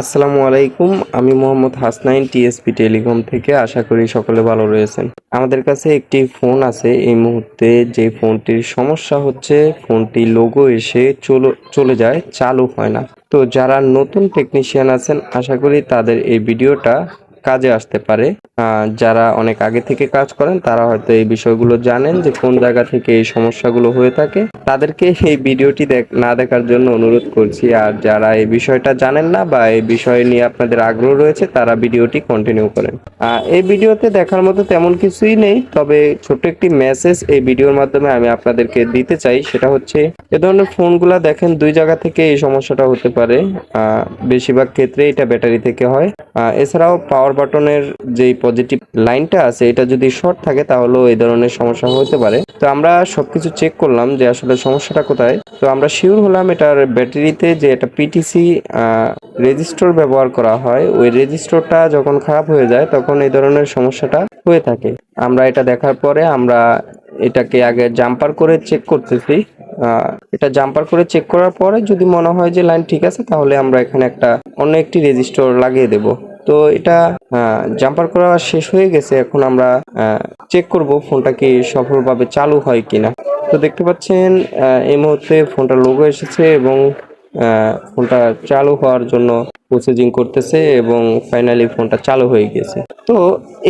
আসসালামু আলাইকুম। আমি মোহাম্মদ হাসনাইন টিএসপি টেলিকম থেকে। আশা করি সকলে ভালো রয়েছেন। আমাদের কাছে একটি ফোন আছে এই মুহূর্তে, যে ফোনটির সমস্যা হচ্ছে ফোনটি লোগো এসে চলে যায়, চালু হয় না। তো যারা নতুন টেকনিশিয়ান আছেন আশা করি তাদের এই ভিডিওটা কাজে আসতে পারে। যারা অনেক আগে থেকে কাজ করেন তারা হয়তো এই বিষয়গুলো জানেন যে কোন জায়গা থেকে এই সমস্যাগুলো হয়ে থাকে। তাদেরকে এই ভিডিওটি না দেখার জন্য অনুরোধ করছি। আর যারা এই বিষয়টা জানেন না বা এই বিষয় নিয়ে আপনাদের আগ্রহ রয়েছে তারা ভিডিওটি কন্টিনিউ করেন। এই ভিডিওতে দেখার মতো তেমন কিছুই নেই, তবে ছোট্ট একটি মেসেজ এই ভিডিওর মাধ্যমে আমি আপনাদেরকে দিতে চাই। সেটা হচ্ছে, এ ধরনের ফোনগুলা দেখেন দুই জায়গা থেকে এই সমস্যাটা হতে পারে। বেশিরভাগ ক্ষেত্রে এটা ব্যাটারি থেকে হয়। এছাড়াও পাওয়ার বাটনের যেই পজিটিভ লাইনটা আছে এটা যদি শর্ট থাকে তাহলেও এই ধরনের সমস্যা হতে পারে। তো আমরা সবকিছু চেক করলাম যে আসলে সমস্যাটা কোথায়। তো আমরা শিওর হলাম এটার ব্যাটারিতে যে একটা পিটিসি রেজিস্টর ব্যবহার করা হয়, ওই রেজিস্টরটা যখন খারাপ হয়ে যায় তখন এই ধরনের সমস্যাটা হয়ে থাকে। আমরা এটা দেখার পরে আমরা এটাকে আগে জাম্পার করে চেক করতেছি। এটা জাম্পার করে চেক করার পরে যদি মনে হয় যে লাইন ঠিক আছে তাহলে আমরা এখানে অন্য একটি রেজিস্টর লাগিয়ে দেব। তো এটা জাম্পার করা শেষ হয়ে গেছে। এখন আমরা চেক করব ফোনটা কি সফলভাবে চালু হয় কিনা। তো দেখতে পাচ্ছেন এই মুহূর্তে ফোনটা লোগো এসেছে এবং ফোনটা চালু হওয়ার জন্য প্রসেসিং করতেছে এবং ফাইনালি ফোনটা চালু হয়ে গেছে। তো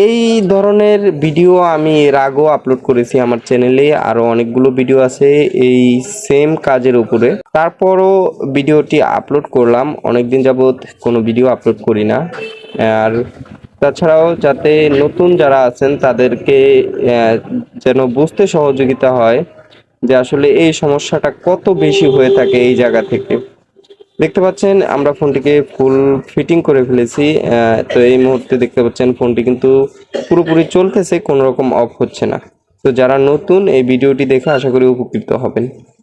এই ধরনের ভিডিও আমি এর আগেও আপলোড করেছি আমার চ্যানেলে। আরও অনেকগুলো ভিডিও আছে এই সেম কাজের উপরে। তারপরও ভিডিওটি আপলোড করলাম। অনেকদিন যাবৎ কোনো ভিডিও আপলোড করি না। আর তাছাড়াও যাতে নতুন যারা আছেন তাদেরকে যেন বুঝতে সহযোগিতা হয় যে আসলে এই সমস্যাটা কত বেশি হয়ে থাকে এই জায়গা থেকে। দেখতে পাচ্ছেন আমরা ফোনটিকে ফুল ফিটিং করে ফেলেছি। তো এই মুহূর্তে দেখতে পাচ্ছেন ফোনটি কিন্তু পুরোপুরি চলতেছে, কোনো রকম অফ হচ্ছে না। তো যারা নতুন এই ভিডিওটি দেখে আশা করি উপকৃত হবেন।